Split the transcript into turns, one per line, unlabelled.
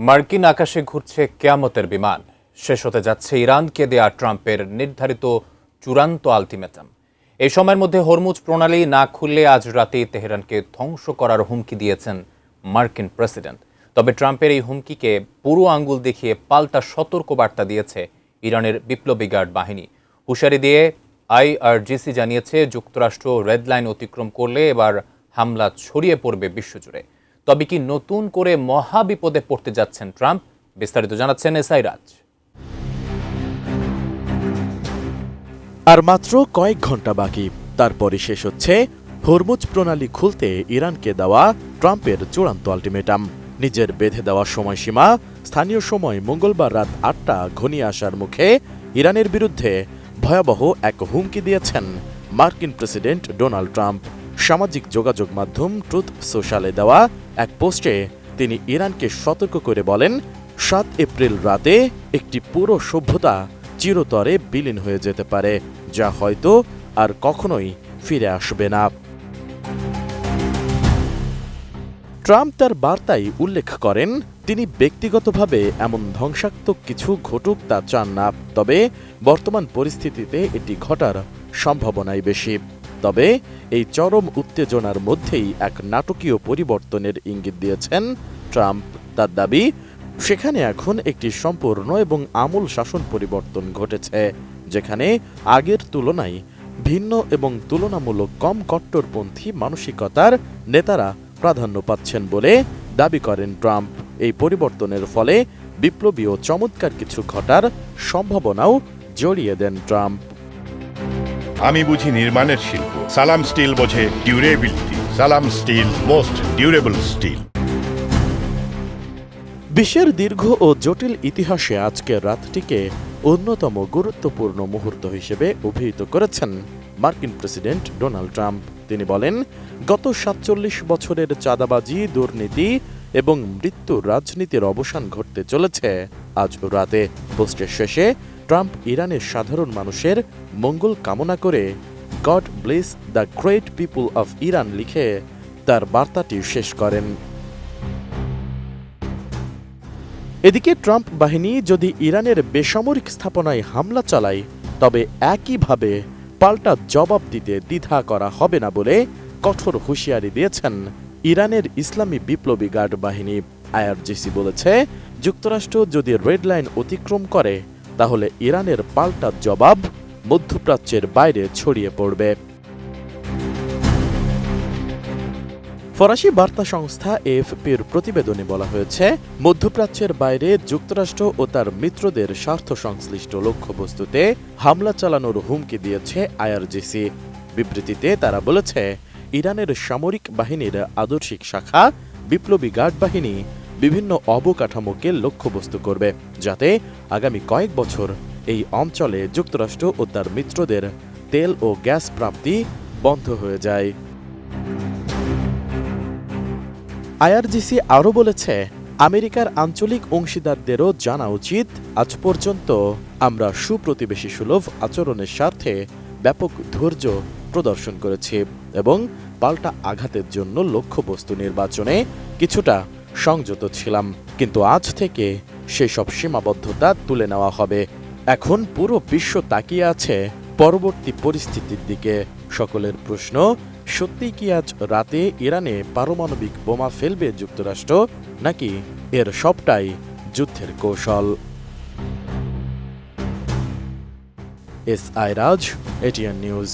মার্কিন আকাশে ঘুরছে কেয়ামতের বিমান। শেষ হতে যাচ্ছে ইরানকে দেয়া ট্রাম্পের নির্ধারিত চূড়ান্ত আলটিমেটাম। এই সময়ের মধ্যে হরমুজ প্রণালী না খুললে আজ রাতেই তেহরানকে ধ্বংস করার হুমকি দিয়েছেন মার্কিন প্রেসিডেন্ট। তবে ট্রাম্পের এই হুমকিকে পুরো আঙ্গুল দেখিয়ে পাল্টা সতর্কবার্তা দিয়েছে ইরানের বিপ্লবী গার্ড বাহিনী। হুঁশিয়ারি দিয়ে আইআরজিসি জানিয়েছে, যুক্তরাষ্ট্র রেড লাইন অতিক্রম করলে এবার হামলা ছড়িয়ে পড়বে বিশ্বজুড়ে। তবে কি নতুন করে মহা বিপদে পড়তে যাচ্ছেন ট্রাম্প? বিস্তারিত জানাচ্ছেন এসআই রাজ।
আর মাত্র কয়েক ঘন্টা বাকি, তারপরই শেষ হচ্ছে হরমুজ প্রণালী খুলতে ইরানকে দেওয়া ট্রাম্পের চূড়ান্ত আলটিমেটাম। নিজের বেঁধে দেওয়া সময়সীমা স্থানীয় সময় মঙ্গলবার রাত ৮টা ঘনিয়ে আসার মুখে ইরানের বিরুদ্ধে ভয়াবহ এক হুমকি দিয়েছেন মার্কিন প্রেসিডেন্ট ডোনাল্ড ট্রাম্প। সামাজিক যোগাযোগ মাধ্যম ট্রুথ সোশ্যালে দেওয়া এক পোস্টে তিনি ইরানকে সতর্ক করে বলেন, ৭ এপ্রিল রাতে একটি পুরো সভ্যতা চিরতরে বিলীন হয়ে যেতে পারে, যা হয়তো আর কখনোই ফিরে আসবে না। ট্রাম্প তার বার্তায় উল্লেখ করেন, তিনি ব্যক্তিগতভাবে এমন ধ্বংসাত্মক কিছু ঘটুক তা চান না, তবে বর্তমান পরিস্থিতিতে এটি ঘটার সম্ভাবনাই বেশি। তবে এই চরম উত্তেজনার মধ্যেই এক নাটকীয় পরিবর্তনের ইঙ্গিত দিয়েছেন ট্রাম্প। তার দাবি, সেখানে এখন একটি সম্পূর্ণ এবং আমূল শাসন পরিবর্তন ঘটেছে, যেখানে আগের তুলনায় ভিন্ন এবং তুলনামূলক কম কট্টরপন্থী মানসিকতার নেতারা প্রাধান্য পাচ্ছেন বলে দাবি করেন ট্রাম্প। এই পরিবর্তনের ফলে বিপ্লবী ও চমৎকার কিছু ঘটার সম্ভাবনাও জড়িয়ে দেন ট্রাম্প।
আমি বুঝি নির্মাণের শিল্প, সালাম স্টিল বোঝে ডিউরেবিলিটি। সালাম স্টিল, মোস্ট ডিউরেবল স্টিল।
বিশ্বের দীর্ঘ ও জটিল ইতিহাসে আজকের রাতটিকে অন্যতম গুরুত্বপূর্ণ মুহূর্ত হিসেবে অভিহিত করেছেন মার্কিন প্রেসিডেন্ট ডোনাল্ড ট্রাম্প। তিনি বলেন, গত ৪৭ বছরের চাঁদাবাজি, দুর্নীতি এবং মৃত্যুর রাজনীতির অবসান ঘটতে চলেছে আজ রাতে। পোস্টের শেষে ট্রাম্প ইরানের সাধারণ মানুষের মঙ্গল কামনা করে god bless the great people of Iran লিখে তার বার্তাটি শেষ করেন। এদিকে ট্রাম্প বাহিনী যদি ইরানের বেসামরিক স্থাপনায় হামলা চালায়, তবে একইভাবে পাল্টা জবাব দিতে দ্বিধা করা হবে না বলে কঠোর হুঁশিয়ারি দিয়েছেন ইরানের ইসলামী বিপ্লবী গার্ড বাহিনী। আইআরজিসি বলেছে, যুক্তরাষ্ট্র যদি রেড লাইন অতিক্রম করে, তাহলে ইরানের পাল্টা জবাব মধ্যপ্রাচ্যের বাইরে ছড়িয়ে পড়বে। ফরাসি বার্তা সংস্থা এএফপির প্রতিবেদনে বলা হয়েছে, মধ্যপ্রাচ্যের বাইরে যুক্তরাষ্ট্র ও তার মিত্রদের স্বার্থ সংশ্লিষ্ট লক্ষ্যবস্তুতে হামলা চালানোর হুমকি দিয়েছে আইআরজিসি। বিবৃতিতে তারা বলেছে, ইরানের সামরিক বাহিনীর আদর্শিক শাখা বিপ্লবী গার্ড বাহিনী বিভিন্ন অবকাঠামোকে লক্ষ্যবস্তু করবে, যাতে আগামী কয়েক বছর এই অঞ্চলে যুক্তরাষ্ট্র ও তার মিত্রদের তেল ও গ্যাস প্রাপ্তি বন্ধ হয়ে যায়। আইআরজিসি আরও বলেছে, আমেরিকার আঞ্চলিক অংশীদারদেরও জানা উচিত, আজ পর্যন্ত আমরা সুপ্রতিবেশী সুলভ আচরণের স্বার্থে ব্যাপক ধৈর্য প্রদর্শন করেছি এবং পাল্টা আঘাতের জন্য লক্ষ্যবস্তু নির্বাচনে কিছুটা সংযত ছিলাম, কিন্তু আজ থেকে সেসব সীমাবদ্ধতা তুলে নেওয়া হবে। এখন পুরো বিশ্ব তাকিয়ে আছে পরবর্তী পরিস্থিতির দিকে। সকলের প্রশ্ন, সত্যিই কি আজ রাতে ইরানে পারমাণবিক বোমা ফেলবে যুক্তরাষ্ট্র, নাকি এর সবটাই যুদ্ধের কৌশল? এসআই রাজ, এটিএন নিউজ।